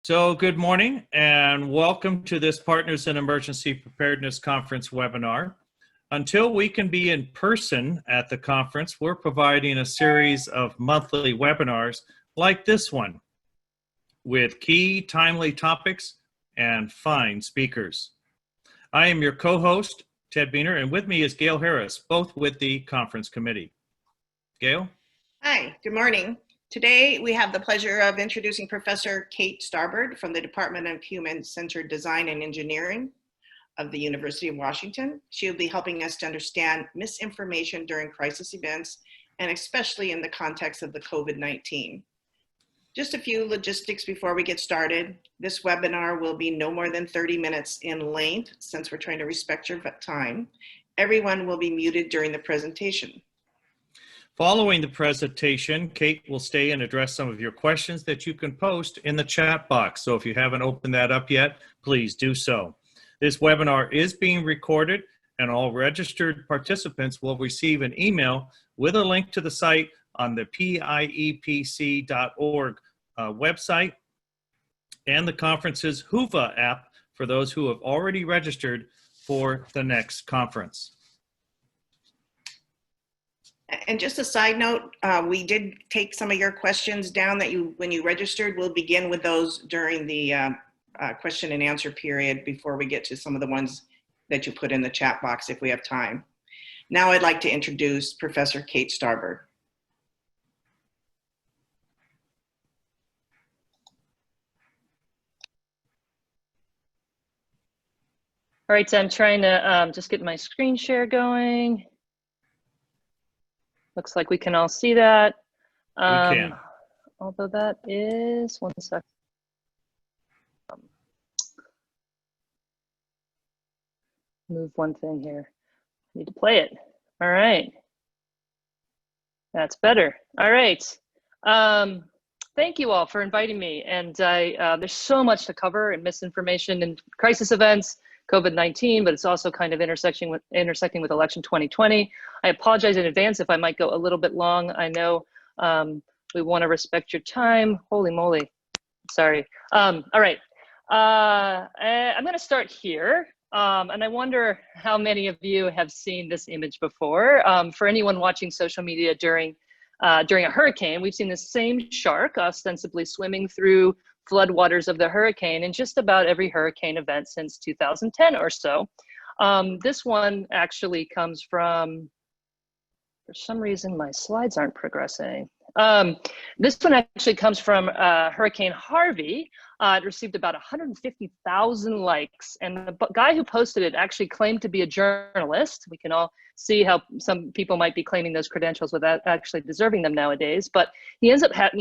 So good morning and welcome to this Partners in Emergency Preparedness Conference webinar. Until we can be in person at the conference, we're providing a series of monthly webinars like this one with key timely topics and fine speakers. I am your co-host, Ted Beener, and with me is Gail Harris, both with the conference committee. Gail? Hi, good morning. Today, we have the pleasure of introducing Professor Kate Starbird from the Department of Human-Centered Design and Engineering of the University of Washington. She will be helping us to understand misinformation during crisis events, and especially in the context of the COVID-19. Just a few logistics before we get started. This webinar will be no more than 30 minutes in length, since we're trying to respect your time. Everyone will be muted during the presentation. Following the presentation, Kate will stay and address some of your questions that you can post in the chat box. So if you haven't opened that up yet, please do so. This webinar is being recorded and all registered participants will receive an email with a link to the site on the piepc.org website and the conference's Whova app for those who have already registered for the next conference. And just a side note, we did take some of your questions down that when you registered. We'll begin with those during the question and answer period before we get to some of the ones that you put in the chat box if we have time. Now I'd like to introduce Professor Kate Starbird. All right, so I'm trying to just get my screen share going. Looks like we can all see that. We can. Although that is, one sec. Move one thing here. Need to play it. All right. That's better. All right. Thank you all for inviting me. And there's so much to cover in misinformation and crisis events, COVID-19, but it's also kind of intersecting with election 2020. I apologize in advance if I might go a little bit long. I know we want to respect your time. Holy moly, sorry. All right, I'm going to start here. And I wonder how many of you have seen this image before. For anyone watching social media during a hurricane, we've seen the same shark ostensibly swimming through floodwaters of the hurricane in just about every hurricane event since 2010 or so. This one actually comes from, for some reason, my slides aren't progressing. This one actually comes from Hurricane Harvey. It received about 150,000 likes, and the guy who posted it actually claimed to be a journalist. We can all see how some people might be claiming those credentials without actually deserving them nowadays, but he ends up having,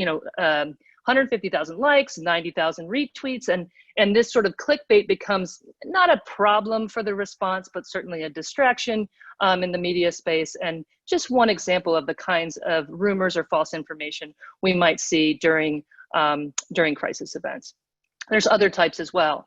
150,000 likes, 90,000 retweets, and this sort of clickbait becomes not a problem for the response, but certainly a distraction in the media space, and just one example of the kinds of rumors or false information we might see during crisis events. There's other types as well.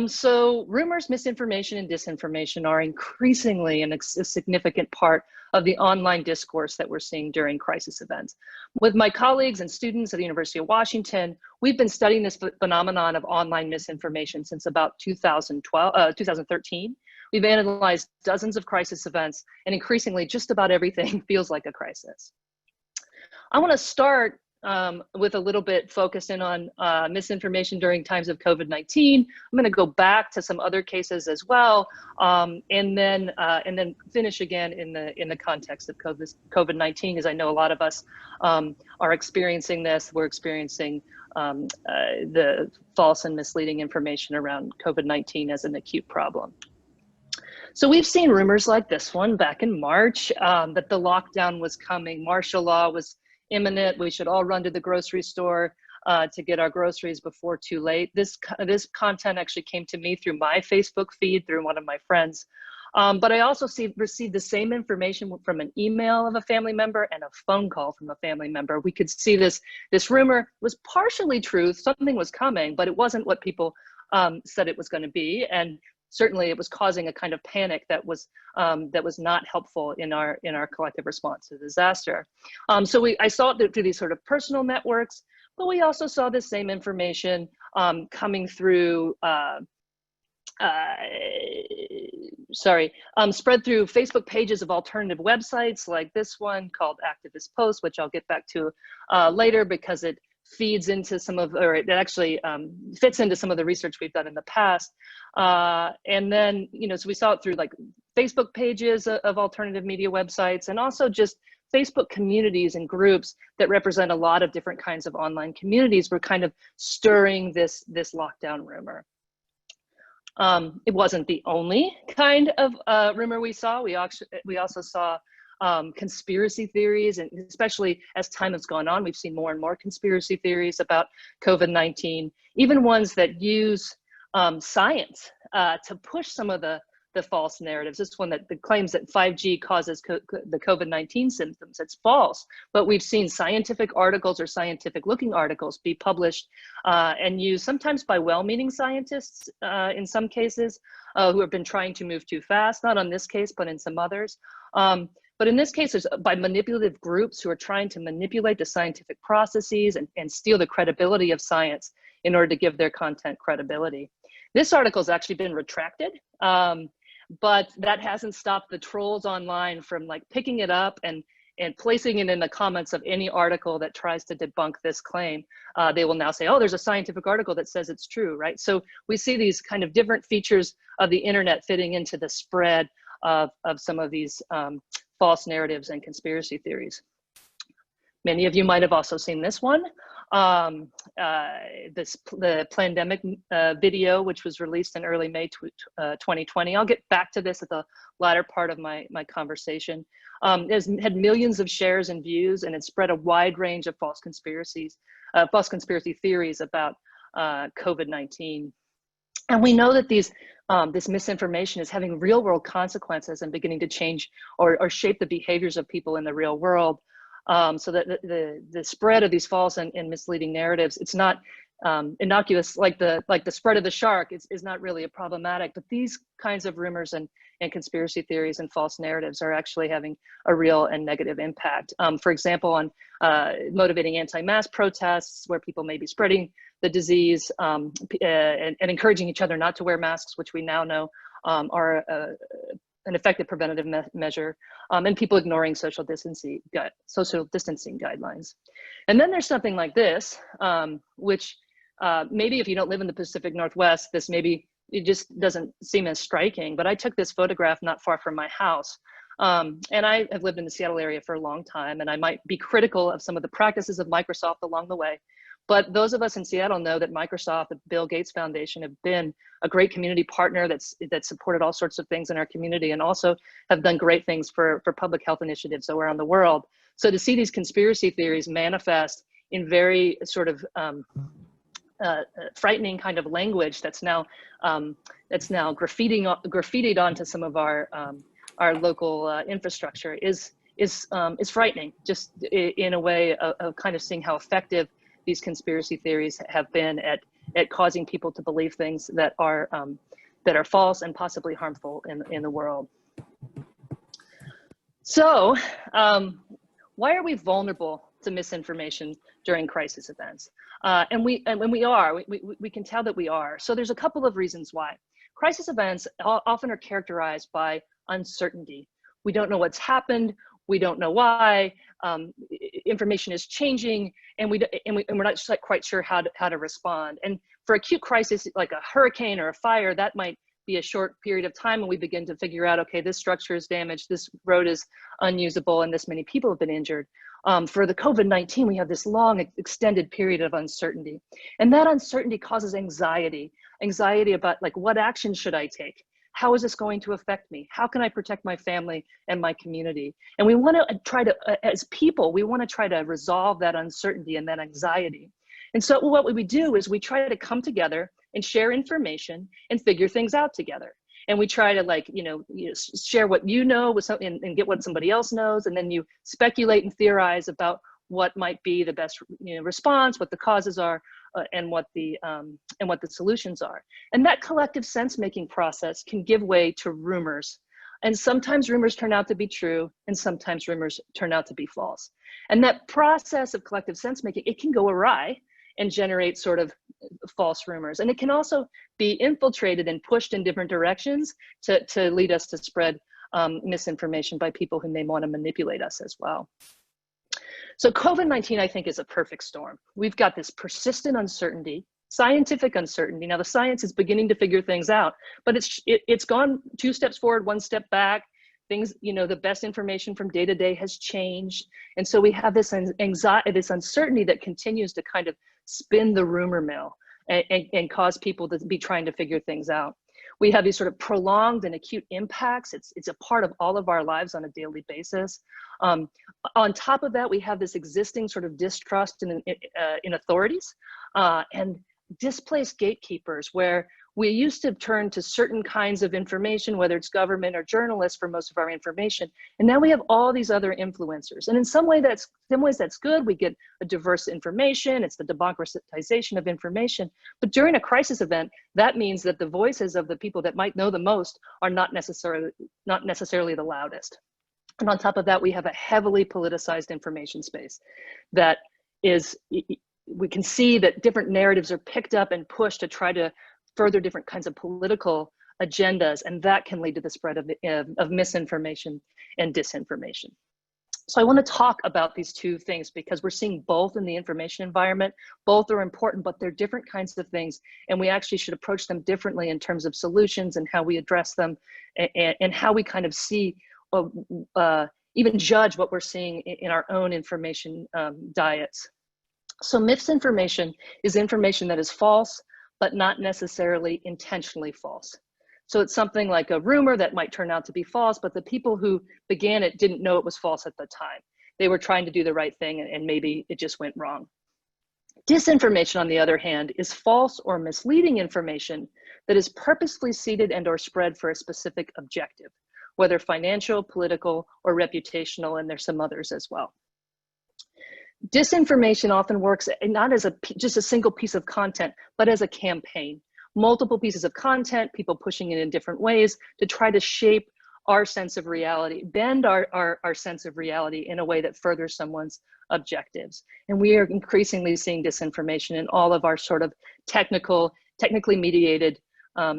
So rumors, misinformation, and disinformation are increasingly a significant part of the online discourse that we're seeing during crisis events. With my colleagues and students at the University of Washington, we've been studying this phenomenon of online misinformation since about 2013. We've analyzed dozens of crisis events, and increasingly just about everything feels like a crisis. I want to start with a little bit focus in on misinformation during times of COVID-19. I'm going to go back to some other cases as well, and then finish again in the context of COVID-19, because I know a lot of us are experiencing this. We're experiencing the false and misleading information around COVID-19 as an acute problem. So we've seen rumors like this one back in March that the lockdown was coming, martial law was imminent, we should all run to the grocery store to get our groceries before too late. This content actually came to me through my Facebook feed, through one of my friends. But I also received the same information from an email of a family member and a phone call from a family member. We could see this rumor was partially true, something was coming, but it wasn't what people said it was going to be. And certainly it was causing a kind of panic that was not helpful in our collective response to disaster. So I saw it through these sort of personal networks, but we also saw the same information coming through spread through Facebook pages of alternative websites like this one called Activist Post, which I'll get back to later because it feeds into some of, or it actually fits into some of the research we've done in the past. And then, so we saw it through like Facebook pages of alternative media websites, and also just Facebook communities and groups that represent a lot of different kinds of online communities were kind of stirring this lockdown rumor. It wasn't the only kind of rumor we saw. We also saw conspiracy theories, and especially as time has gone on, we've seen more and more conspiracy theories about COVID-19, even ones that use science to push some of the false narratives. This one that claims that 5G causes the COVID-19 symptoms. It's false, but we've seen scientific articles or scientific looking articles be published and used sometimes by well-meaning scientists in some cases who have been trying to move too fast, not on this case, but in some others. But in this case, it's by manipulative groups who are trying to manipulate the scientific processes and steal the credibility of science in order to give their content credibility. This article has actually been retracted, but that hasn't stopped the trolls online from like picking it up and placing it in the comments of any article that tries to debunk this claim. They will now say, oh, there's a scientific article that says it's true, right? So we see these kind of different features of the internet fitting into the spread of some of these false narratives and conspiracy theories. Many of you might have also seen this one, the pandemic video, which was released in early May 2020. I'll get back to this at the latter part of my conversation. It's had millions of shares and views, and it spread a wide range of false conspiracy theories about COVID-19. And we know that this misinformation is having real world consequences and beginning to change or shape the behaviors of people in the real world. So that the spread of these false and misleading narratives, it's not innocuous like the spread of the shark is not really a problematic, but these kinds of rumors and conspiracy theories and false narratives are actually having a real and negative impact. For example, on motivating anti-mask protests where people may be spreading the disease and encouraging each other not to wear masks, which we now know are an effective preventative measure, and people ignoring social distancing guidelines. And then there's something like this, which maybe if you don't live in the Pacific Northwest, it just doesn't seem as striking, but I took this photograph not far from my house. And I have lived in the Seattle area for a long time, and I might be critical of some of the practices of Microsoft along the way. But those of us in Seattle know that Microsoft, the Bill Gates Foundation, have been a great community partner that's supported all sorts of things in our community, and also have done great things for public health initiatives around the world. So to see these conspiracy theories manifest in very sort of frightening kind of language that's now graffitied onto some of our local infrastructure is frightening, just in a way of kind of seeing how effective these conspiracy theories have been at causing people to believe things that are false and possibly harmful in the world. So why are we vulnerable to misinformation during crisis events? And we can tell that we are. So there's a couple of reasons why. Crisis events often are characterized by uncertainty. We don't know what's happened. We don't know why. Information is changing, and we're not quite sure how to respond. And for acute crisis like a hurricane or a fire, that might be a short period of time, and we begin to figure out, okay, this structure is damaged, this road is unusable, and this many people have been injured. For the COVID-19, we have this long extended period of uncertainty, and that uncertainty causes anxiety about like, what action should I take? How is this going to affect me? How can I protect my family and my community? And we want to try to, as people, we want to try to resolve that uncertainty and that anxiety. And so what we do is we try to come together and share information and figure things out together. And we try to share what you know with something and get what somebody else knows. And then you speculate and theorize about what might be the best response, what the causes are, and what the solutions are. And that collective sense-making process can give way to rumors And sometimes rumors turn out to be true, and sometimes rumors turn out to be false. And that process of collective sense making, it can go awry and generate sort of false rumors. And it can also be infiltrated and pushed in different directions to lead us to spread misinformation by people who may want to manipulate us as well. So COVID-19, I think, is a perfect storm. We've got this persistent uncertainty, scientific uncertainty. Now the science is beginning to figure things out, but it's gone 2 steps forward, 1 step back. Things, you know, the best information from day to day has changed. And so we have this anxiety, this uncertainty that continues to kind of spin the rumor mill and cause people to be trying to figure things out. We have these sort of prolonged and acute impacts. It's a part of all of our lives on a daily basis. On top of that, we have this existing sort of distrust in authorities and displaced gatekeepers, where we used to turn to certain kinds of information, whether it's government or journalists, for most of our information. And now we have all these other influencers. And in some ways that's good. We get a diverse information. It's the democratization of information. But during a crisis event, that means that the voices of the people that might know the most are not necessarily the loudest. And on top of that, we have a heavily politicized information space that is, we can see that different narratives are picked up and pushed to try to further different kinds of political agendas, and that can lead to the spread of misinformation and disinformation. So I want to talk about these two things because we're seeing both in the information environment. Both are important, but they're different kinds of things, and we actually should approach them differently in terms of solutions and how we address them, and how we kind of see, even judge what we're seeing in our own information diets. So misinformation is information that is false, but not necessarily intentionally false. So it's something like a rumor that might turn out to be false, but the people who began it didn't know it was false at the time. They were trying to do the right thing, and maybe it just went wrong. Disinformation, on the other hand, is false or misleading information that is purposefully seeded and or spread for a specific objective, whether financial, political, or reputational, and there's some others as well. Disinformation often works not as just a single piece of content, but as a campaign. Multiple pieces of content, people pushing it in different ways to try to shape our sense of reality, bend our sense of reality in a way that furthers someone's objectives. And we are increasingly seeing disinformation in all of our sort of technically mediated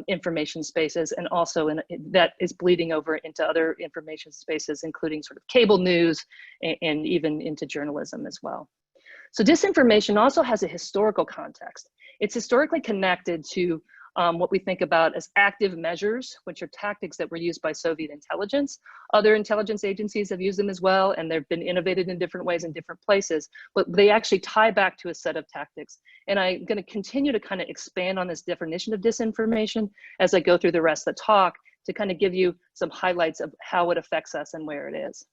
information spaces, and also that is bleeding over into other information spaces, including sort of cable news and even into journalism as well. So disinformation also has a historical context. It's historically connected to what we think about as active measures, which are tactics that were used by Soviet intelligence. Other intelligence agencies have used them as well, and they've been innovated in different ways in different places, but they actually tie back to a set of tactics. And I'm going to continue to kind of expand on this definition of disinformation as I go through the rest of the talk to kind of give you some highlights of how it affects us and where it is.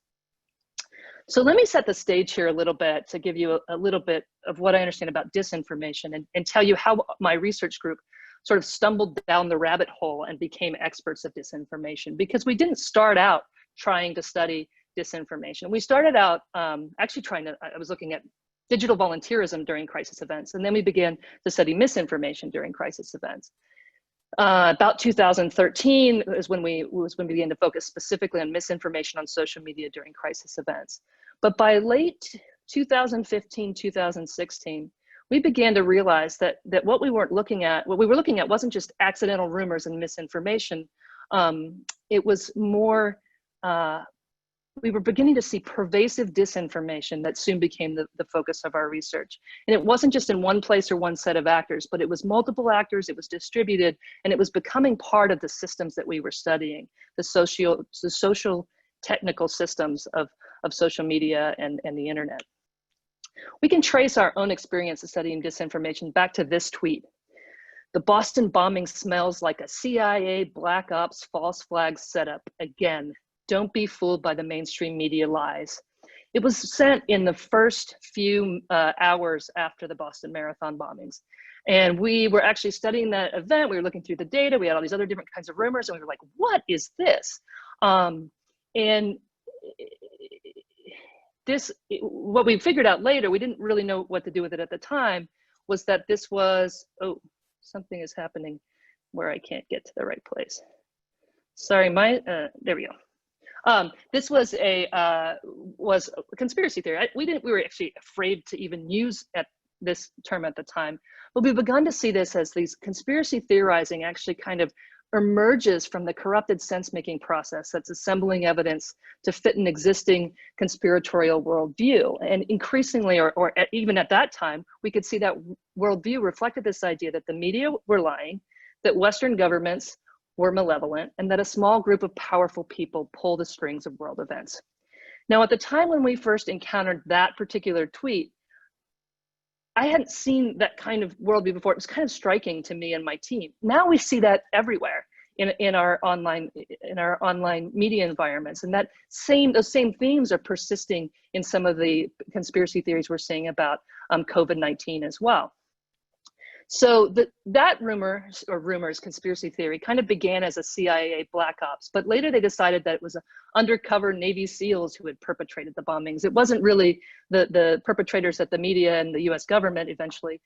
So let me set the stage here a little bit to give you a little bit of what I understand about disinformation, and tell you how my research group sort of stumbled down the rabbit hole and became experts of disinformation, because we didn't start out trying to study disinformation. We started out actually I was looking at digital volunteerism during crisis events, and then we began to study misinformation during crisis events. About 2013 is when we began to focus specifically on misinformation on social media during crisis events. But by late 2015, 2016, we began to realize that what we were looking at wasn't just accidental rumors and misinformation. It was more, we were beginning to see pervasive disinformation that soon became the focus of our research. And it wasn't just in one place or one set of actors, but it was multiple actors, it was distributed, and it was becoming part of the systems that we were studying, the social technical systems of social media and the internet. We can trace our own experience of studying disinformation back to this tweet. The Boston bombing smells like a CIA black ops false flag setup. Again, don't be fooled by the mainstream media lies. It was sent in the first few hours after the Boston Marathon bombings. And we were actually studying that event. We were looking through the data. We had all these other different kinds of rumors, and we were like, what is this? What we figured out later, we didn't really know what to do with it at the time, was that this was, oh, something is happening where I can't get to the right place. Sorry, there we go. This was a conspiracy theory. We were actually afraid to even use this term at the time, but we've begun to see this as these conspiracy theorizing actually kind of emerges from the corrupted sense-making process that's assembling evidence to fit an existing conspiratorial worldview. And increasingly, or even at that time, we could see that worldview reflected this idea that the media were lying, that Western governments were malevolent, and that a small group of powerful people pull the strings of world events. Now, at the time when we first encountered that particular tweet, I hadn't seen that kind of worldview before. It was kind of striking to me and my team. Now we see that everywhere in our online media environments, and those same themes are persisting in some of the conspiracy theories we're seeing about COVID-19 as well. So that rumors, conspiracy theory, kind of began as a CIA black ops, but later they decided that it was undercover Navy SEALs who had perpetrated the bombings. It wasn't really the perpetrators that the media and the US government eventually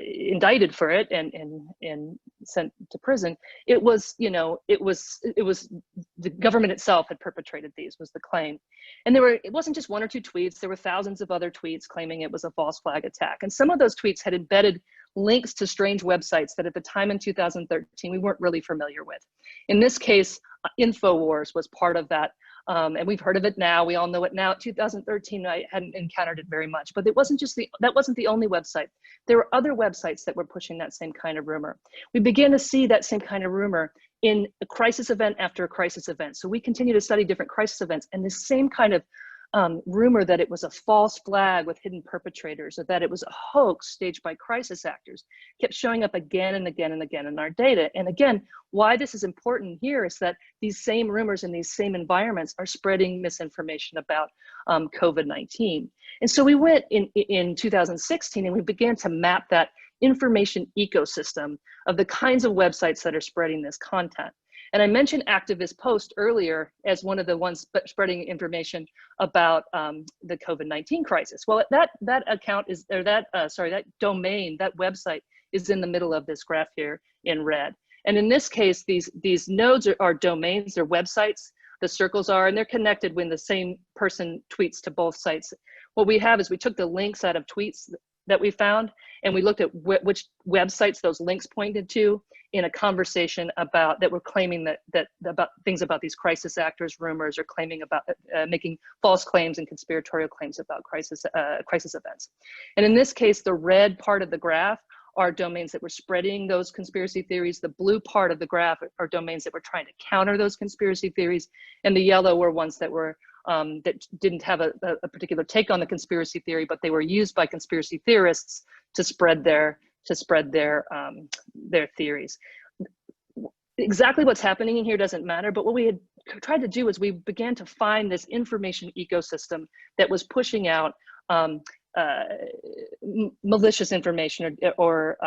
indicted for it and sent to prison. It was the government itself had perpetrated these, was the claim. And it wasn't just one or two tweets, there were thousands of other tweets claiming it was a false flag attack. And some of those tweets had embedded links to strange websites that at the time in 2013, we weren't really familiar with. In this case, InfoWars was part of that. And we've heard of it now. We all know it now. 2013, I hadn't encountered it very much, but that wasn't the only website. There were other websites that were pushing that same kind of rumor. We began to see that same kind of rumor in a crisis event after a crisis event. So we continue to study different crisis events, and the same kind of rumor that it was a false flag with hidden perpetrators, or that it was a hoax staged by crisis actors, kept showing up again and again and again in our data. And again, why this is important here is that these same rumors in these same environments are spreading misinformation about COVID-19. And so we went in 2016 and we began to map that information ecosystem of the kinds of websites that are spreading this content. And I mentioned Activist Post earlier as one of the ones spreading information about the COVID-19 crisis. Well, that account is, or that domain, that website is in the middle of this graph here in red. And in this case, these nodes are domains, they're websites, the circles are, and they're connected when the same person tweets to both sites. What we have is we took the links out of tweets that we found, and we looked at which websites those links pointed to in a conversation that were claiming that about things about these crisis actors, rumors, or claiming about making false claims and conspiratorial claims about crisis events. And in this case, the red part of the graph are domains that were spreading those conspiracy theories. The blue part of the graph are domains that were trying to counter those conspiracy theories, and the yellow were ones that were that didn't have a particular take on the conspiracy theory, but they were used by conspiracy theorists to spread their theories. Exactly what's happening in here doesn't matter, but what we had tried to do is we began to find this information ecosystem that was pushing out malicious information or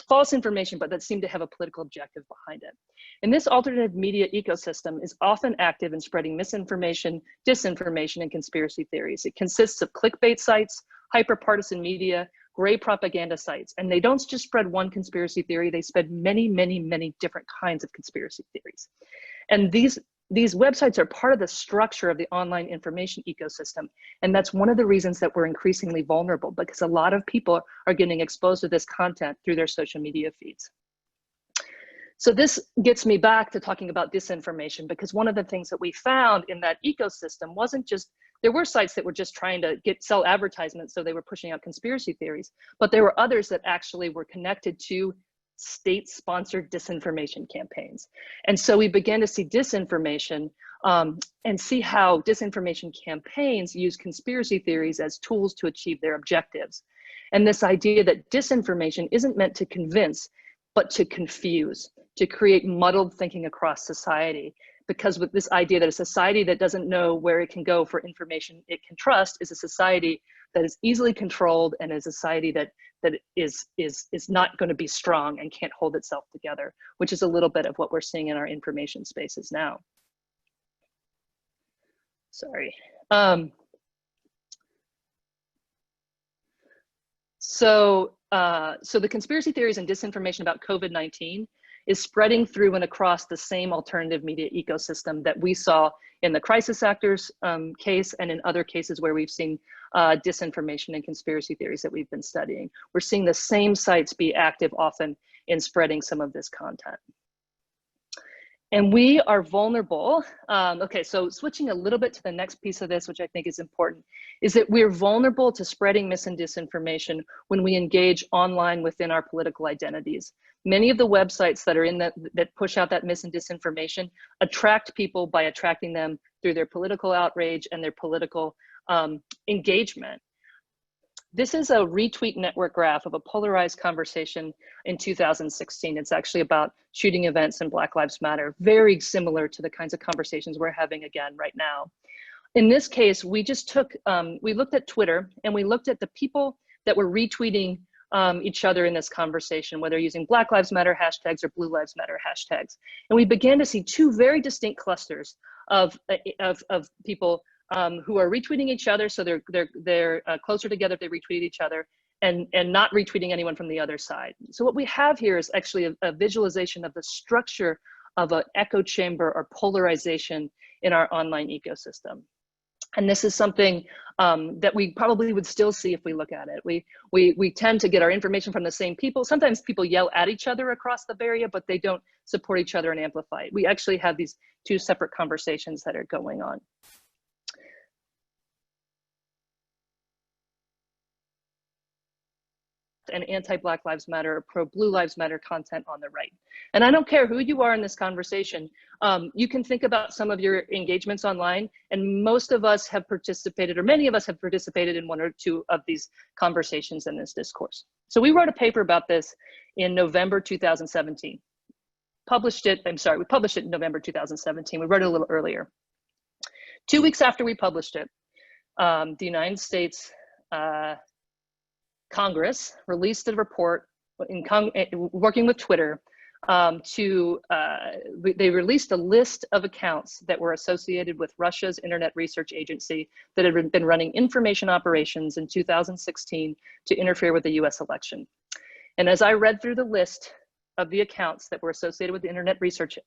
false information, but that seemed to have a political objective behind it. And this alternative media ecosystem is often active in spreading misinformation, disinformation, and conspiracy theories. It consists of clickbait sites, hyper-partisan media, gray propaganda sites, and they don't just spread one conspiracy theory, they spread many, many, many different kinds of conspiracy theories. And these websites are part of the structure of the online information ecosystem. And that's one of the reasons that we're increasingly vulnerable, because a lot of people are getting exposed to this content through their social media feeds. So this gets me back to talking about disinformation, because one of the things that we found in that ecosystem wasn't just, there were sites that were just trying to sell advertisements, so they were pushing out conspiracy theories, but there were others that actually were connected to state-sponsored disinformation campaigns. And so we began to see disinformation and see how disinformation campaigns use conspiracy theories as tools to achieve their objectives. And this idea that disinformation isn't meant to convince, but to confuse, to create muddled thinking across society. Because with this idea that a society that doesn't know where it can go for information it can trust is a society that is easily controlled, and is a society that is not going to be strong and can't hold itself together, which is a little bit of what we're seeing in our information spaces now. Sorry. So the conspiracy theories and disinformation about COVID-19 is spreading through and across the same alternative media ecosystem that we saw in the crisis actors case and in other cases where we've seen disinformation and conspiracy theories that we've been studying. We're seeing the same sites be active often in spreading some of this content. And we are vulnerable. Okay, so switching a little bit to the next piece of this, which I think is important, is that we're vulnerable to spreading mis and disinformation when we engage online within our political identities. Many of the websites that are in that push out that mis and disinformation attract people by attracting them through their political outrage and their political engagement. This is a retweet network graph of a polarized conversation in 2016. It's actually about shooting events and Black Lives Matter, very similar to the kinds of conversations we're having again right now. In this case, we just took, we looked at Twitter and we looked at the people that were retweeting each other in this conversation, whether using Black Lives Matter hashtags or Blue Lives Matter hashtags. And we began to see two very distinct clusters of people who are retweeting each other, so they're closer together if they retweet each other, and not retweeting anyone from the other side. So what we have here is actually a visualization of the structure of an echo chamber or polarization in our online ecosystem. And this is something that we probably would still see if we look at it. We tend to get our information from the same people. Sometimes people yell at each other across the area, but they don't support each other and amplify it. We actually have these two separate conversations that are going on. And anti-Black Lives Matter or pro-Blue Lives Matter content on the right. And I don't care who you are in this conversation, you can think about some of your engagements online, and most of us have participated, or many of us have participated in one or two of these conversations in this discourse. So we wrote a paper about this in November 2017. We published it in November 2017. We wrote it a little earlier. 2 weeks after we published it, the United States Congress released a report working with Twitter they released a list of accounts that were associated with Russia's Internet Research Agency that had been running information operations in 2016 to interfere with the US election. And as I read through the list of the accounts that were associated with the Internet Research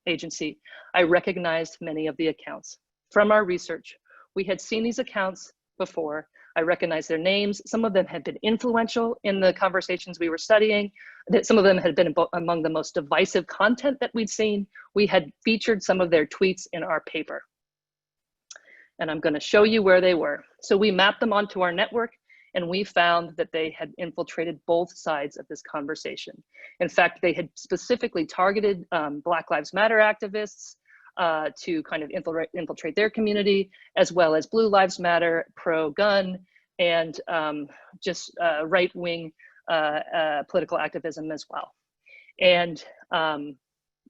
Agency, I recognized many of the accounts. From our research, we had seen these accounts before. I recognized their names. Some of them had been influential in the conversations we were studying. That some of them had been among the most divisive content that we'd seen. We had featured some of their tweets in our paper. And I'm going to show you where they were. So we mapped them onto our network, and we found that they had infiltrated both sides of this conversation. In fact, they had specifically targeted Black Lives Matter activists to kind of infiltrate their community, as well as Blue Lives Matter, pro-gun, and just right-wing political activism as well. And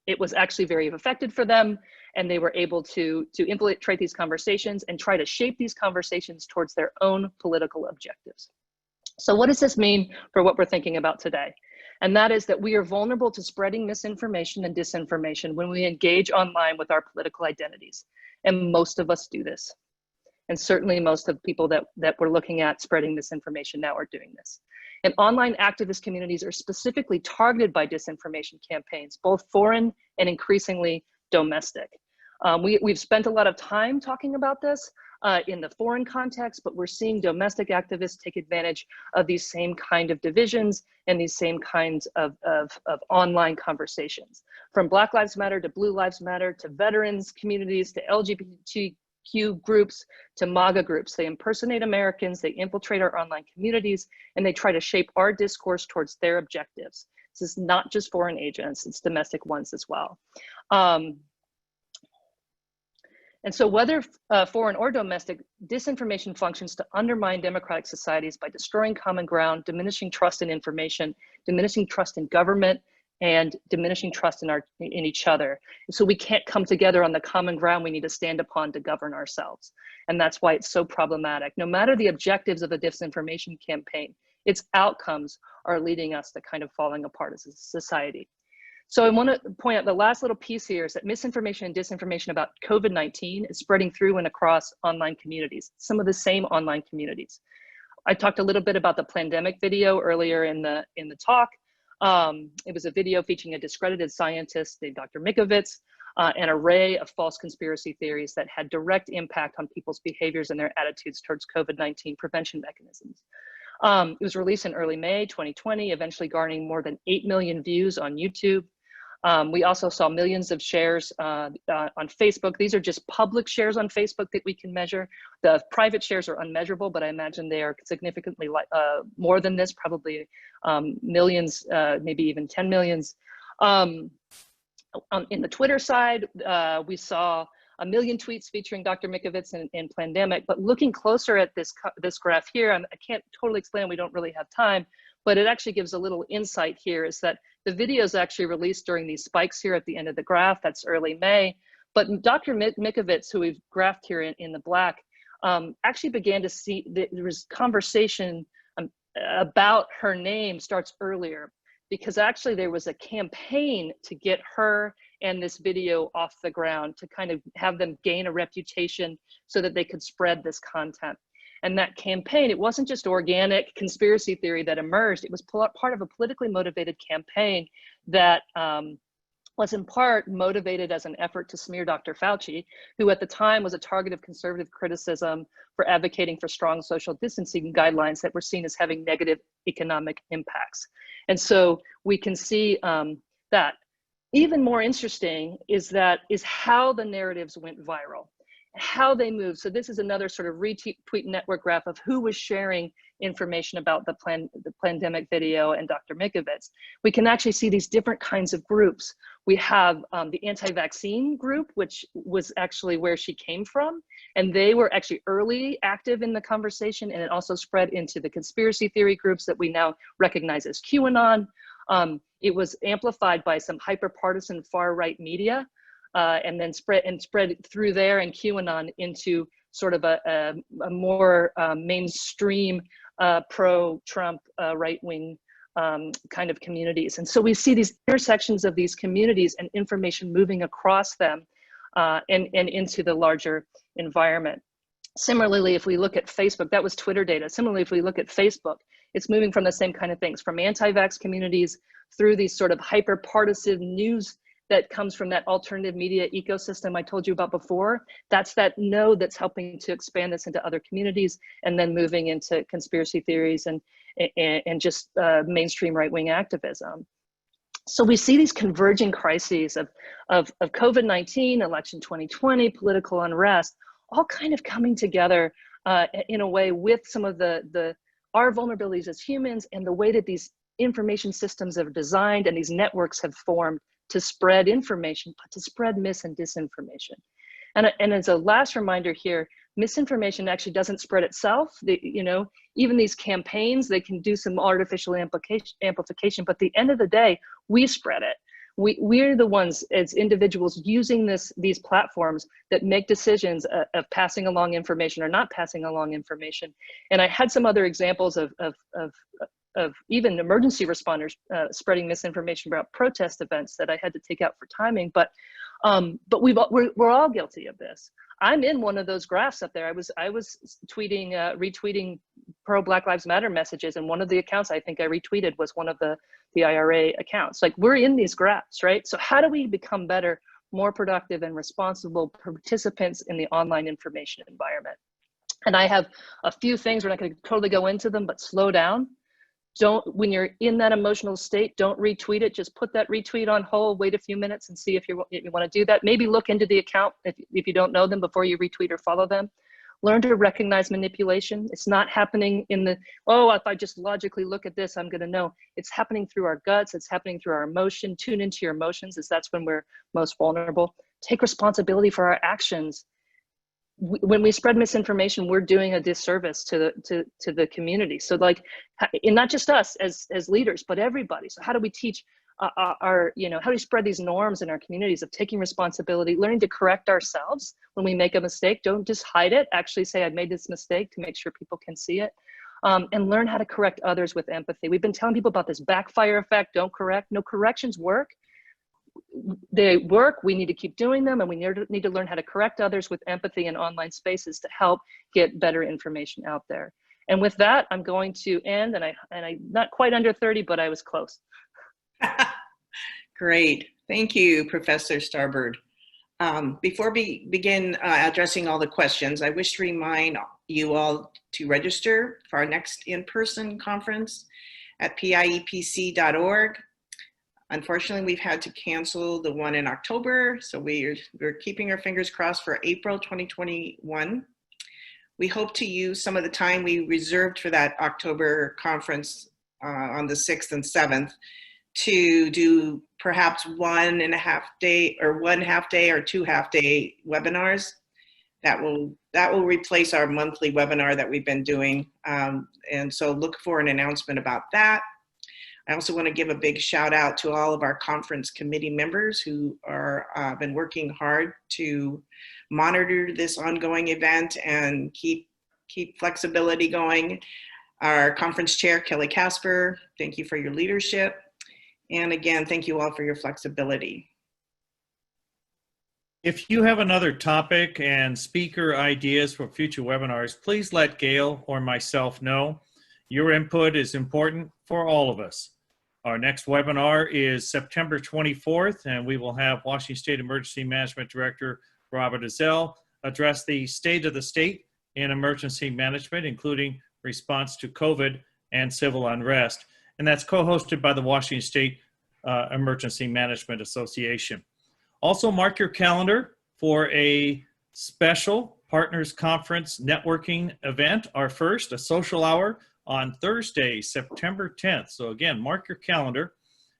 it was actually very effective for them, and they were able to infiltrate these conversations and try to shape these conversations towards their own political objectives. So what does this mean for what we're thinking about today? And that is that we are vulnerable to spreading misinformation and disinformation when we engage online with our political identities. And most of us do this. And certainly most of the people that we're looking at spreading misinformation now are doing this. And online activist communities are specifically targeted by disinformation campaigns, both foreign and increasingly domestic. We've spent a lot of time talking about this in the foreign context, but we're seeing domestic activists take advantage of these same kind of divisions and these same kinds of online conversations. From Black Lives Matter to Blue Lives Matter to veterans communities to LGBTQ groups to MAGA groups. They impersonate Americans, they infiltrate our online communities, and they try to shape our discourse towards their objectives. This is not just foreign agents, it's domestic ones as well. And so whether foreign or domestic, disinformation functions to undermine democratic societies by destroying common ground, diminishing trust in information, diminishing trust in government, and diminishing trust in each other. And so we can't come together on the common ground we need to stand upon to govern ourselves. And that's why it's so problematic. No matter the objectives of a disinformation campaign, its outcomes are leading us to kind of falling apart as a society. So I want to point out the last little piece here is that misinformation and disinformation about COVID-19 is spreading through and across online communities, some of the same online communities. I talked a little bit about the pandemic video earlier in the talk. It was a video featuring a discredited scientist named Dr. Mikovits, an array of false conspiracy theories that had direct impact on people's behaviors and their attitudes towards COVID-19 prevention mechanisms. It was released in early May 2020, eventually garnering more than 8 million views on YouTube. We also saw millions of shares on Facebook. These are just public shares on Facebook that we can measure. The private shares are unmeasurable, but I imagine they are significantly more than this, probably millions, maybe even 10 millions. In the Twitter side, we saw 1 million tweets featuring Dr. Mikovits and Plandemic, but looking closer at this graph here, I can't totally explain, we don't really have time, but it actually gives a little insight here, is that the video is actually released during these spikes here at the end of the graph. That's early May. But Dr. Mikovits, who we've graphed here in the black, actually began to see that there was conversation about her name starts earlier, because actually there was a campaign to get her and this video off the ground, to kind of have them gain a reputation so that they could spread this content. And that campaign, it wasn't just organic conspiracy theory that emerged, it was part of a politically motivated campaign that was in part motivated as an effort to smear Dr. Fauci, who at the time was a target of conservative criticism for advocating for strong social distancing guidelines that were seen as having negative economic impacts. And so we can see that. Even more interesting is how the narratives went viral, how they moved. So this is another sort of retweet network graph of who was sharing information about the pandemic video and Dr. Mikovits. We can actually see these different kinds of groups. We have the anti-vaccine group, which was actually where she came from. And they were actually early active in the conversation, and it also spread into the conspiracy theory groups that we now recognize as QAnon. It was amplified by some hyper-partisan far-right media, and then spread through there and QAnon into sort of a more mainstream pro-Trump right-wing kind of communities. And so we see these intersections of these communities and information moving across them and into the larger environment. Similarly, if we look at Facebook, that was Twitter data. Similarly, if we look at Facebook, it's moving from the same kind of things, from anti-vax communities through these sort of hyper-partisan news that comes from that alternative media ecosystem I told you about before. That's that node that's helping to expand this into other communities, and then moving into conspiracy theories and just mainstream right-wing activism. So we see these converging crises of COVID-19, election 2020, political unrest, all kind of coming together in a way with some of our vulnerabilities as humans, and the way that these information systems are designed and these networks have formed to spread information, but to spread mis and disinformation. And as a last reminder here, misinformation actually doesn't spread itself. Even these campaigns, they can do some artificial amplification, but at the end of the day, we spread it. We're the ones as individuals using these platforms that make decisions of passing along information or not passing along information. And I had some other examples of even emergency responders spreading misinformation about protest events that I had to take out for timing. But we're all guilty of this. I'm in one of those graphs up there. I was tweeting, retweeting pro Black Lives Matter messages, and one of the accounts I think I retweeted was one of the IRA accounts. Like, we're in these graphs, right? So how do we become better, more productive and responsible participants in the online information environment? And I have a few things, we're not going to totally go into them, but slow down. When you're in that emotional state, don't retweet it. Just put that retweet on hold, wait a few minutes and see if you want to do that. Maybe look into the account if you don't know them before you retweet or follow them. Learn to recognize manipulation. It's not happening in if I just logically look at this, I'm going to know. It's happening through our guts. It's happening through our emotion. Tune into your emotions, as that's when we're most vulnerable. Take responsibility for our actions. When we spread misinformation, we're doing a disservice to the community. So and not just us as leaders, but everybody. So how do we teach how do we spread these norms in our communities of taking responsibility, learning to correct ourselves when we make a mistake? Don't just hide it. Actually say, I've made this mistake, to make sure people can see it. And learn how to correct others with empathy. We've been telling people about this backfire effect. Don't correct. No, corrections work. They work. We need to keep doing them, and we need to learn how to correct others with empathy in online spaces to help get better information out there. And with that, I'm going to end, and I'm not quite under 30, but I was close. Great. Thank you, Professor Starbird. Before we begin addressing all the questions, I wish to remind you all to register for our next in-person conference at piepc.org. Unfortunately, we've had to cancel the one in October, so we're keeping our fingers crossed for April 2021. We hope to use some of the time we reserved for that October conference on the 6th and 7th to do perhaps 1.5 day or 1 half day or 2 half day webinars. That will replace our monthly webinar that we've been doing. And so look for an announcement about that. I also want to give a big shout out to all of our conference committee members who are been working hard to monitor this ongoing event and keep flexibility going. Our conference chair, Kelly Casper, thank you for your leadership. And again, thank you all for your flexibility. If you have another topic and speaker ideas for future webinars, please let Gail or myself know. Your input is important for all of us. Our next webinar is September 24th, and we will have Washington State Emergency Management Director Robert Ezell address the state of the state in emergency management, including response to COVID and civil unrest. And that's co-hosted by the Washington State Emergency Management Association. Also mark your calendar for a special Partners Conference networking event, our first, a social hour on Thursday, September 10th. So again, mark your calendar,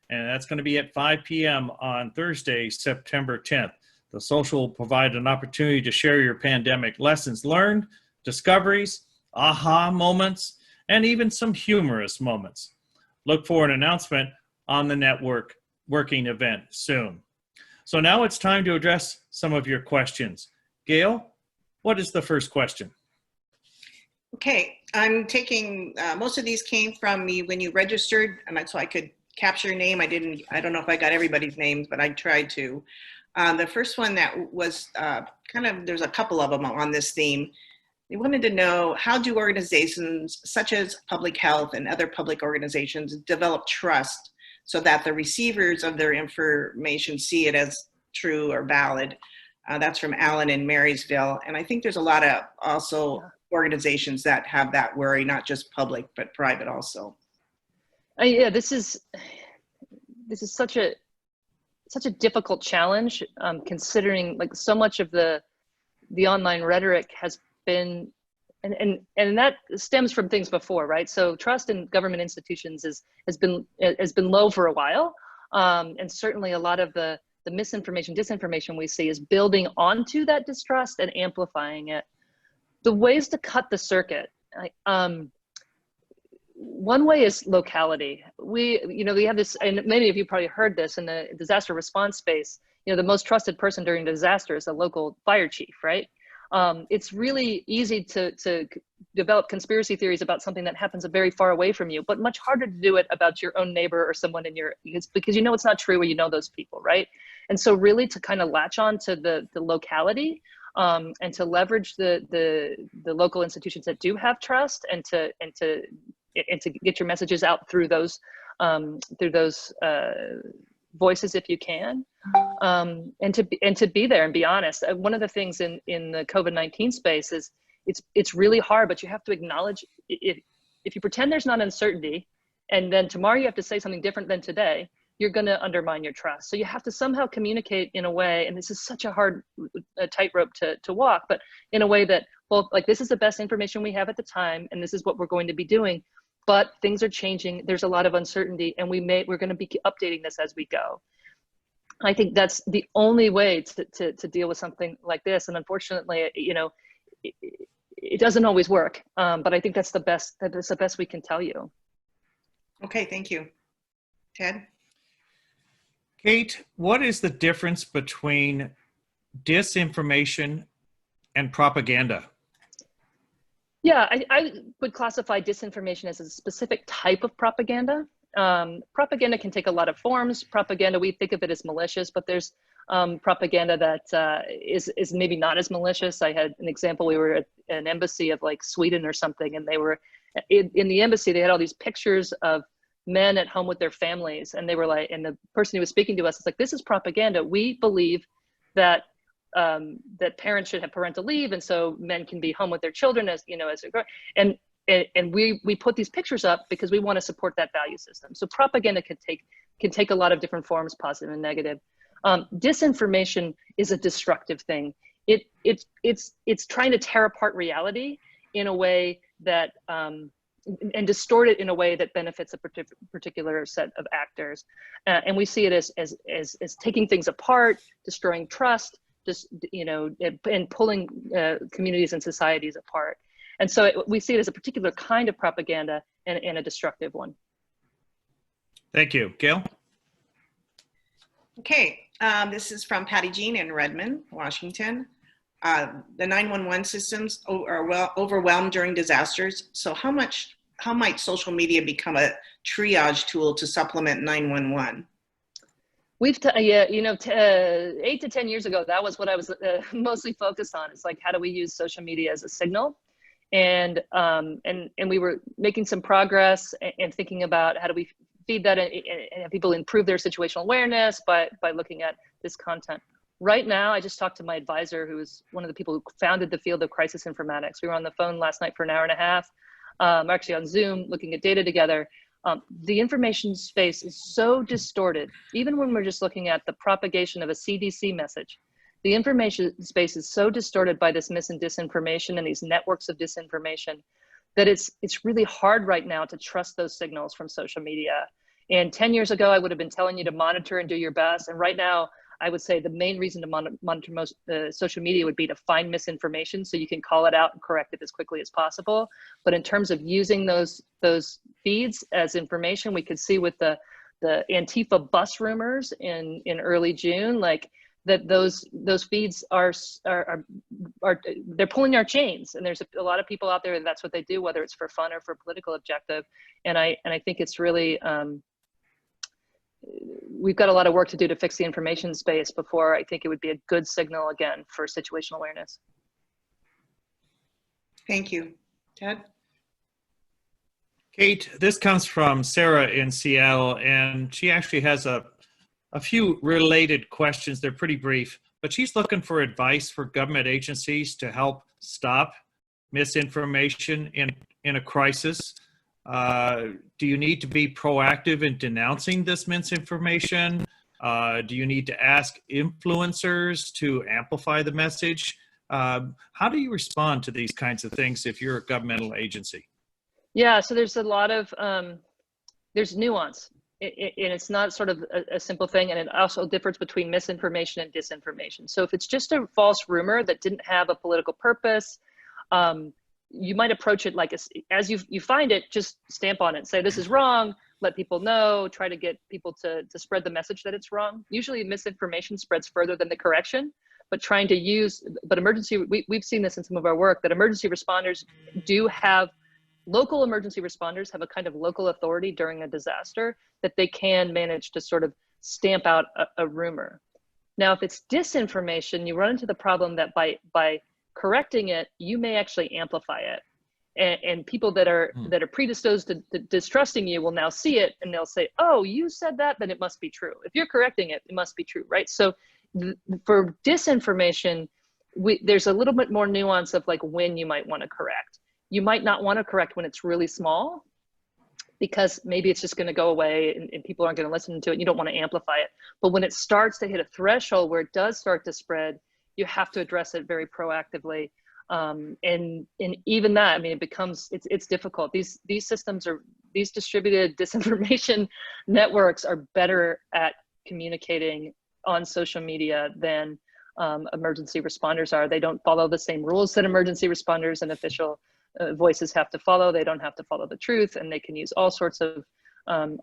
and that's going to be at 5 p.m. on Thursday, September 10th. The social will provide an opportunity to share your pandemic lessons learned, discoveries, aha moments, and even some humorous moments. Look for an announcement on the working event soon. So now it's time to address some of your questions. Gail, what is the first question? Okay, I'm taking, most of these came from me when you registered, and so I could capture your name. I don't know if I got everybody's names, but I tried to. The first one that was there's a couple of them on this theme. They wanted to know, how do organizations such as public health and other public organizations develop trust so that the receivers of their information see it as true or valid? That's from Alan in Marysville. And I think there's a lot of also organizations that have that worry, not just public, but private also. Yeah, this is such a difficult challenge, considering like so much of the online rhetoric has been, and that stems from things before, right? So trust in government institutions has been low for a while, and certainly a lot of the misinformation, disinformation we see is building onto that distrust and amplifying it. The ways to cut the circuit, one way is locality. We have this, and many of you probably heard this in the disaster response space. The most trusted person during a disaster is a local fire chief, right? It's really easy to develop conspiracy theories about something that happens very far away from you, but much harder to do it about your own neighbor or someone because it's not true when those people, right? And so really to kind of latch on to the locality, and to leverage the local institutions that do have trust, and to get your messages out through those voices if you can, and to be there and be honest. One of the things in the COVID-19 space is it's really hard, but you have to acknowledge if you pretend there's not uncertainty, and then tomorrow you have to say something different than today, you're going to undermine your trust. So you have to somehow communicate in a way, and this is such a hard tightrope to walk, but in a way that, well, like, this is the best information we have at the time, and this is what we're going to be doing, but things are changing. There's a lot of uncertainty, and we're going to be updating this as we go. I think that's the only way to deal with something like this. And unfortunately, it doesn't always work, but I think that's the best we can tell you. Okay, thank you. Ted? Kate, what is the difference between disinformation and propaganda? Yeah, I would classify disinformation as a specific type of propaganda. Propaganda can take a lot of forms. Propaganda, we think of it as malicious, but there's propaganda that is maybe not as malicious. I had an example. We were at an embassy of like Sweden or something, and they were in the embassy. They had all these pictures of men at home with their families, and they were like, and the person who was speaking to us is like, this is propaganda. We believe that that parents should have parental leave, and so men can be home with their children as as they grow. And we put these pictures up because we want to support that value system. So propaganda can take a lot of different forms, positive and negative. Disinformation is a destructive thing. It's trying to tear apart reality in a way that and distort it in a way that benefits a particular set of actors, and we see it as taking things apart, destroying trust, just and pulling communities and societies apart. And so we see it as a particular kind of propaganda and a destructive one. Thank you. Gail? Okay, this is from Patty Jean in Redmond, Washington. The 911 systems are overwhelmed during disasters. So how might social media become a triage tool to supplement 911? We've, 8 to 10 years ago, that was what I was mostly focused on. It's like, how do we use social media as a signal? And we were making some progress and thinking about how do we feed that and have people improve their situational awareness by looking at this content. Right now, I just talked to my advisor, who is one of the people who founded the field of crisis informatics. We were on the phone last night for an hour and a half, actually on Zoom, looking at data together. The information space is so distorted. Even when we're just looking at the propagation of a CDC message, the information space is so distorted by this mis and disinformation and these networks of disinformation that it's really hard right now to trust those signals from social media. And 10 years ago, I would have been telling you to monitor and do your best. And right now, I would say the main reason to monitor most social media would be to find misinformation so you can call it out and correct it as quickly as possible. But in terms of using those feeds as information, we could see with the Antifa bus rumors in early June, like that those feeds are they're pulling our chains, and there's a lot of people out there and that's what they do, whether it's for fun or for political objective. And I think it's really we've got a lot of work to do to fix the information space before I think it would be a good signal again for situational awareness. Thank you. Ted? Kate, this comes from Sarah in Seattle, and she actually has a few related questions. They're pretty brief, but she's looking for advice for government agencies to help stop misinformation in a crisis. Do you need to be proactive in denouncing this misinformation? Do you need to ask influencers to amplify the message? How do you respond to these kinds of things if you're a governmental agency? Yeah, so there's a lot of, there's nuance. And it's not sort of a simple thing, and it also differs between misinformation and disinformation. So if it's just a false rumor that didn't have a political purpose, you might approach it like as you find it, just stamp on it, say this is wrong, let people know, try to get people to spread the message that it's wrong. Usually misinformation spreads further than the correction, but we've seen this in some of our work, that emergency responders do have, local emergency responders have a kind of local authority during a disaster that they can manage to sort of stamp out a rumor. Now, if it's disinformation, you run into the problem that by correcting it, you may actually amplify it. And people that are predisposed to distrusting you will now see it and they'll say, oh, you said that, then it must be true. If you're correcting it, it must be true, right? So for disinformation, there's a little bit more nuance of like when you might want to correct. You might not want to correct when it's really small, because maybe it's just going to go away and people aren't going to listen to it. And you don't want to amplify it. But when it starts to hit a threshold where it does start to spread, you have to address it very proactively. And even that, I mean, it's difficult. These systems these distributed disinformation networks are better at communicating on social media than emergency responders are. They don't follow the same rules that emergency responders and official voices have to follow. They don't have to follow the truth, and they can use all sorts of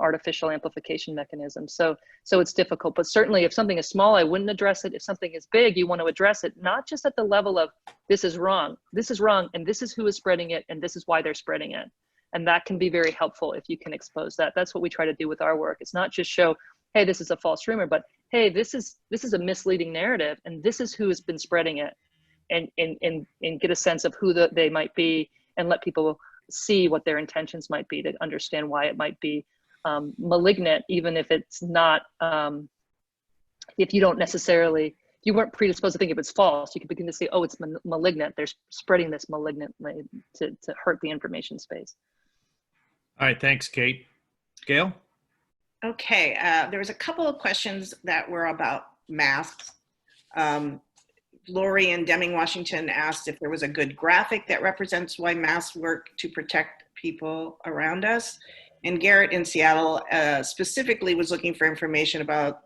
artificial amplification mechanisms. So it's difficult, but certainly if something is small, I wouldn't address it. If something is big, you want to address it, not just at the level of this is wrong, and this is who is spreading it, and this is why they're spreading it. And that can be very helpful if you can expose that. That's what we try to do with our work. It's not just show, hey, this is a false rumor, but hey, this is a misleading narrative, and this is who has been spreading it, and get a sense of who they might be, and let people see what their intentions might be to understand why it might be malignant, even if it's not, if you don't necessarily, if you weren't predisposed to think it was false, you could begin to say, oh, it's malignant. They're spreading this malignantly to hurt the information space. All right, thanks, Kate. Gail? Okay, there was a couple of questions that were about masks. Lori in Deming, Washington asked if there was a good graphic that represents why masks work to protect people around us. And Garrett in Seattle specifically was looking for information about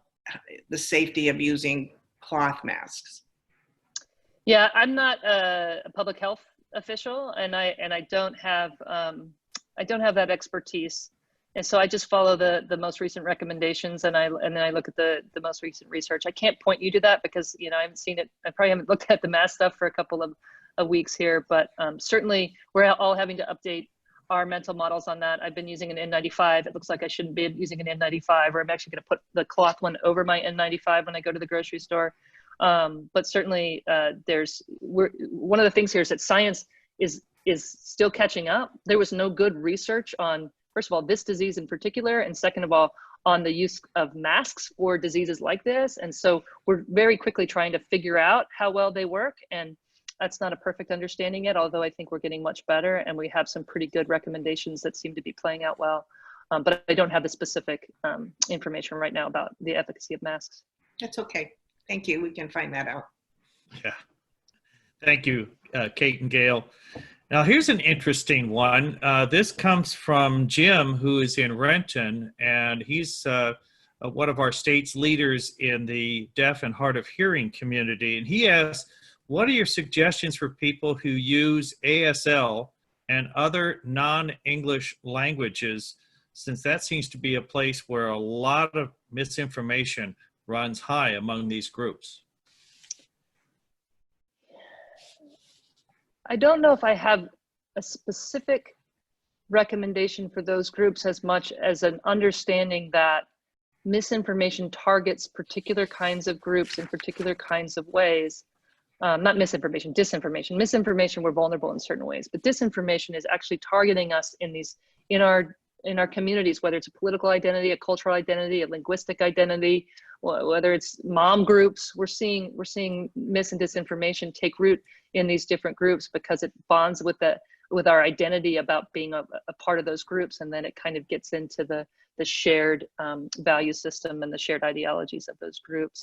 the safety of using cloth masks. Yeah, I'm not a public health official, and I don't have that expertise, and so I just follow the most recent recommendations, and then I look at the most recent research. I can't point you to that because I haven't seen it. I probably haven't looked at the mask stuff for a couple of weeks here, but certainly we're all having to update our mental models on that. I've been using an N95. It looks like I shouldn't be using an N95, or I'm actually going to put the cloth one over my N95 when I go to the grocery store. But certainly one of the things here is that science is still catching up. There was no good research on, first of all, this disease in particular, and second of all, on the use of masks for diseases like this. And so we're very quickly trying to figure out how well they work. And that's not a perfect understanding yet, although I think we're getting much better, and we have some pretty good recommendations that seem to be playing out well. But I don't have the specific information right now about the efficacy of masks. That's okay. Thank you. We can find that out. Yeah. Thank you, Kate and Gail. Now, here's an interesting one. This comes from Jim, who is in Renton, and he's one of our state's leaders in the deaf and hard of hearing community. And he asks, what are your suggestions for people who use ASL and other non-English languages, since that seems to be a place where a lot of misinformation runs high among these groups? I don't know if I have a specific recommendation for those groups as much as an understanding that misinformation targets particular kinds of groups in particular kinds of ways. Not misinformation, disinformation. Misinformation, we're vulnerable in certain ways, but disinformation is actually targeting us in our communities, whether it's a political identity, a cultural identity, a linguistic identity, whether it's mom groups. We're seeing mis and disinformation take root in these different groups because it bonds with our identity about being a part of those groups, and then it kind of gets into the shared value system and the shared ideologies of those groups.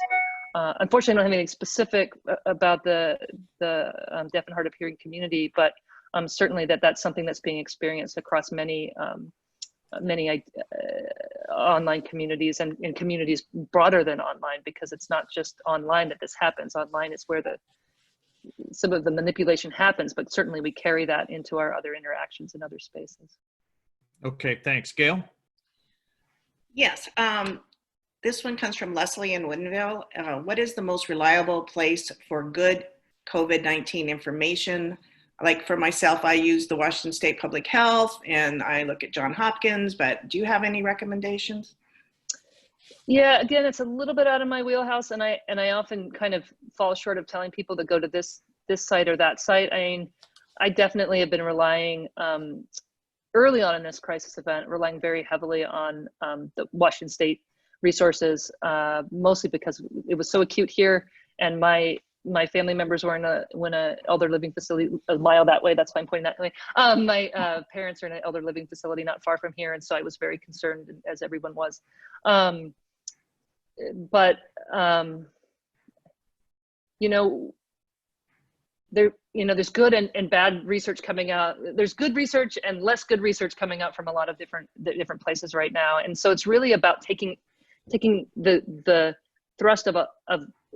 Unfortunately, I don't have anything specific about the deaf and hard of hearing community, but certainly that's something that's being experienced across many online communities and communities broader than online, because it's not just online that this happens. Online is where some of the manipulation happens, but certainly we carry that into our other interactions in other spaces. Okay, thanks. Gail? Yes. This one comes from Leslie in Woodinville. What is the most reliable place for good COVID-19 information? Like for myself, I use the Washington State Public Health and I look at Johns Hopkins, but do you have any recommendations? Yeah, again, it's a little bit out of my wheelhouse, and I often kind of fall short of telling people to go to this site or that site. I mean, I definitely have been relying early on in this crisis event, relying very heavily on the Washington State resources, mostly because it was so acute here, and my family members were in an elder living facility a mile that way. That's why I'm pointing that way. My parents are in an elder living facility not far from here, and so I was very concerned, as everyone was. There's good and bad research coming out. There's good research and less good research coming out from a lot of different places right now, and so it's really about taking the thrust of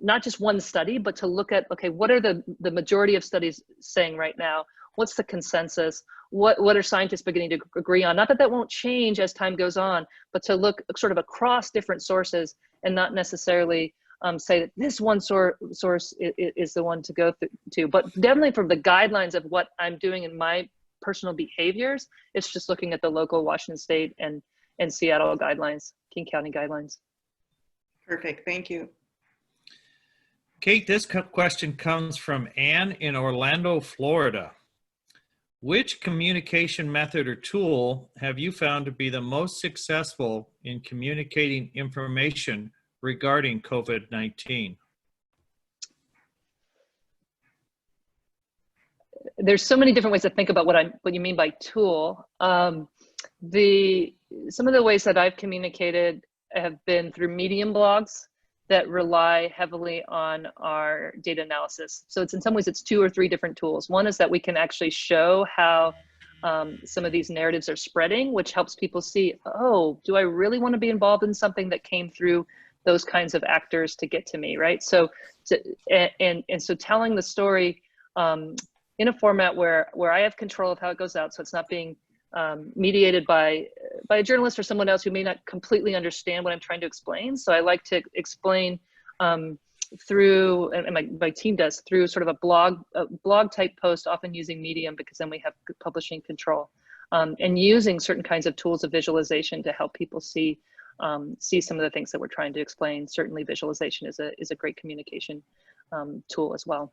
not just one study, but to look at, okay, what are the majority of studies saying right now? What's the consensus? What are scientists beginning to agree on? Not that won't change as time goes on, but to look sort of across different sources and not necessarily say that this one source is the one to go to, but definitely from the guidelines of what I'm doing in my personal behaviors, it's just looking at the local Washington State and Seattle guidelines, King County guidelines. Perfect, thank you. Kate, this question comes from Anne in Orlando, Florida. which communication method or tool have you found to be the most successful in communicating information regarding COVID-19? There's so many different ways to think about what you mean by tool. Some of the ways that I've communicated have been through Medium blogs that rely heavily on our data analysis. So it's in some ways it's 2 or 3 different tools. One is that we can actually show how some of these narratives are spreading, which helps people see, oh, do I really want to be involved in something that came through those kinds of actors to get to me, right? So, so telling the story in a format where I have control of how it goes out, so it's not being mediated by a journalist or someone else who may not completely understand what I'm trying to explain. So I like to explain through, and my team does, through sort of a blog type post, often using Medium, because then we have publishing control, and using certain kinds of tools of visualization to help people see some of the things that we're trying to explain. Certainly visualization is a great communication tool as well.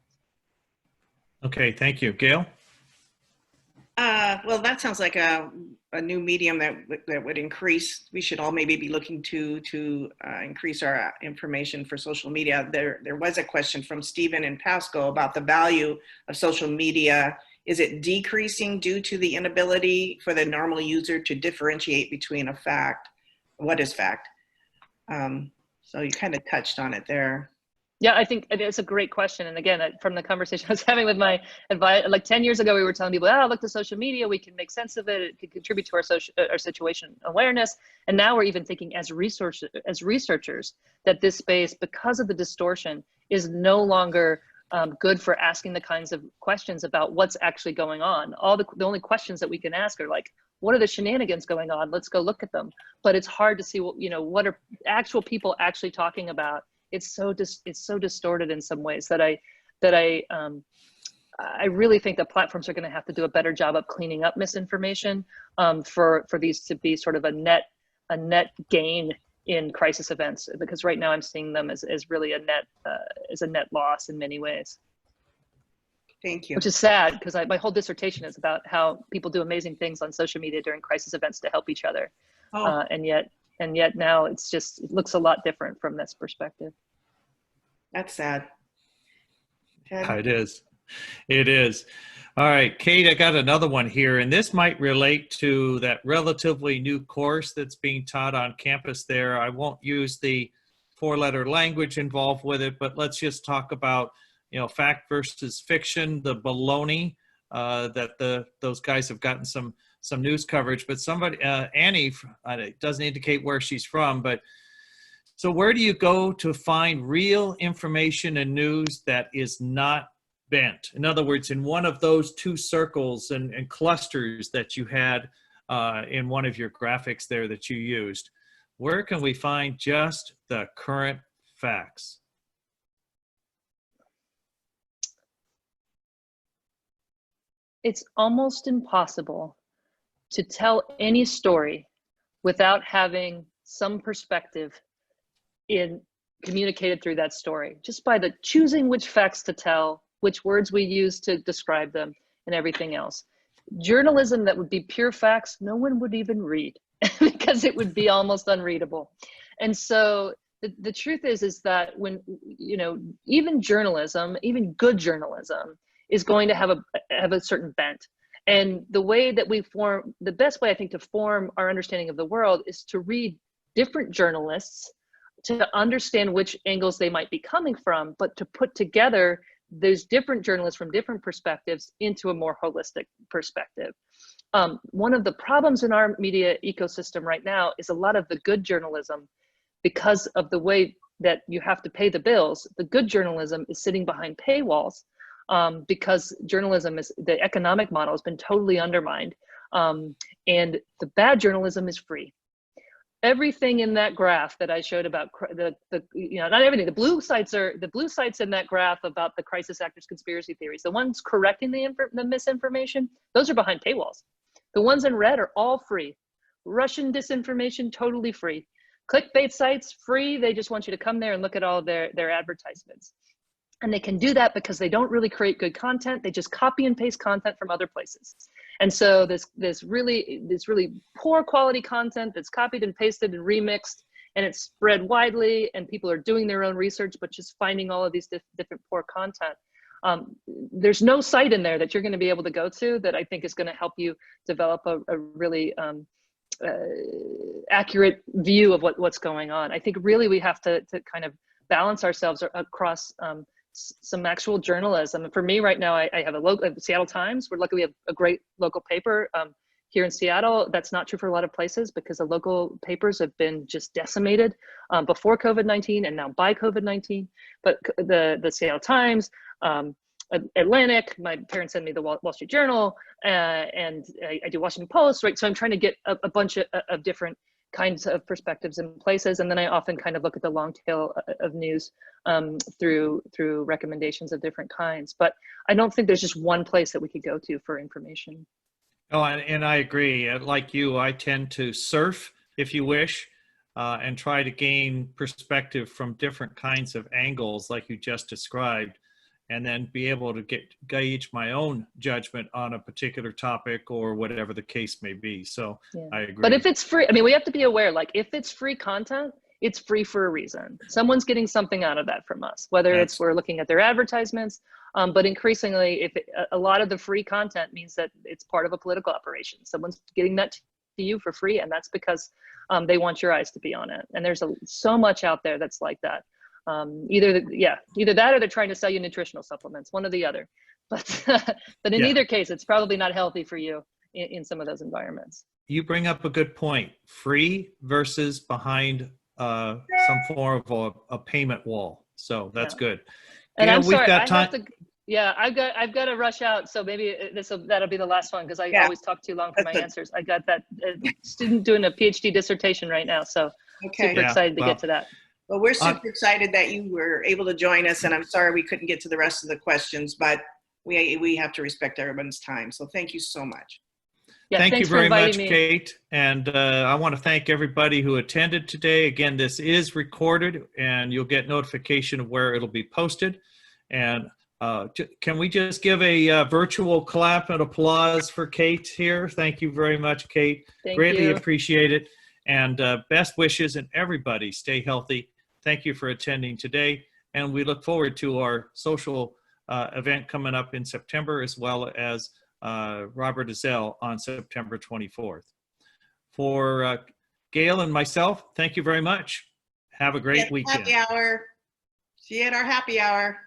Okay, thank you. Gail? Well, that sounds like a new medium that would increase. We should all maybe be looking to increase our information for social media. There was a question from Stephen in Pasco about the value of social media. Is it decreasing due to the inability for the normal user to differentiate between a fact, what is fact? So you kind of touched on it there. Yeah, I think it's a great question. And again, from the conversation I was having with my advisor, like 10 years ago, we were telling people, look to social media, we can make sense of it. It can contribute to our situation awareness. And now we're even thinking as researchers that this space, because of the distortion, is no longer good for asking the kinds of questions about what's actually going on. The only questions that we can ask are like, what are the shenanigans going on? Let's go look at them. But it's hard to see what are actual people actually talking about. It's so distorted in some ways that I really think that platforms are going to have to do a better job of cleaning up misinformation for these to be sort of a net gain in crisis events, because right now I'm seeing them as really a net loss in many ways. Thank you. Which is sad, because my whole dissertation is about how people do amazing things on social media during crisis events to help each other, and yet now it looks a lot different from this perspective. That's sad. It is. It is. All right, Kate, I got another one here, and this might relate to that relatively new course that's being taught on campus there. I won't use the 4-letter language involved with it, but let's just talk about, fact versus fiction, the baloney that those guys have gotten some news coverage. But somebody, Annie, it doesn't indicate where she's from, but so where do you go to find real information and news that is not bent? In other words, in one of those 2 circles and clusters that you had in one of your graphics there that you used, where can we find just the current facts? It's almost impossible to tell any story without having some perspective communicated through that story, just by the choosing which facts to tell, which words we use to describe them, and everything else. Journalism that would be pure facts, no one would even read because it would be almost unreadable. And so the truth is that when, even journalism, even good journalism, is going to have a certain bent. And the way that the best way I think to form our understanding of the world is to read different journalists, to understand which angles they might be coming from, but to put together those different journalists from different perspectives into a more holistic perspective. One of the problems in our media ecosystem right now is a lot of the good journalism, because of the way that you have to pay the bills, the good journalism is sitting behind paywalls, because the economic model has been totally undermined, and the bad journalism is free. Everything in that graph that I showed about not everything, the blue sites in that graph about the crisis actors conspiracy theories, the ones correcting the misinformation, those are behind paywalls. The ones in red are all free. Russian disinformation, totally free. Clickbait sites, free. They just want you to come there and look at all of their advertisements. And they can do that because they don't really create good content. They just copy and paste content from other places. And so this really poor quality content that's copied and pasted and remixed, and it's spread widely, and people are doing their own research, but just finding all of these different poor content. There's no site in there that you're going to be able to go to that I think is going to help you develop a really accurate view of what's going on. I think really we have to kind of balance ourselves across some actual journalism. And for me right now, I have a Seattle Times. We're lucky we have a great local paper here in Seattle. That's not true for a lot of places because the local papers have been just decimated before COVID-19 and now by COVID-19. But the Seattle Times, Atlantic, my parents send me the Wall Street Journal, and I do Washington Post, right? So I'm trying to get a bunch of different kinds of perspectives and places. And then I often kind of look at the long tail of news through recommendations of different kinds. But I don't think there's just one place that we could go to for information. Oh, and I agree. Like you, I tend to surf, if you wish, and try to gain perspective from different kinds of angles like you just described, and then be able to gauge my own judgment on a particular topic or whatever the case may be. So yeah. I agree. But if it's free, I mean, we have to be aware, like if it's free content, it's free for a reason. Someone's getting something out of that from us, whether it's we're looking at their advertisements, but increasingly, a lot of the free content means that it's part of a political operation. Someone's getting that to you for free, and that's because they want your eyes to be on it. And there's so much out there that's like that. Either that or they're trying to sell you nutritional supplements, one or the other. But in either case, it's probably not healthy for you in some of those environments. You bring up a good point. Free versus behind some form of a payment wall. So that's good. And I'm sorry, I've got to rush out. So maybe that'll be the last one because I always talk too long for my answers. I got that student doing a PhD dissertation right now. So super excited to get to that. Well, we're super excited that you were able to join us, and I'm sorry we couldn't get to the rest of the questions, but we have to respect everyone's time. So thank you so much. Yeah, thank you very much, Kate. And I want to thank everybody who attended today. Again, this is recorded, and you'll get notification of where it'll be posted. And can we just give a virtual clap and applause for Kate here? Thank you very much, Kate. Greatly appreciate it. And best wishes, and everybody stay healthy. Thank you for attending today. And we look forward to our social event coming up in September, as well as Robert Ezell on September 24th. For Gail and myself, thank you very much. Have a great weekend. Happy hour. See you at our happy hour.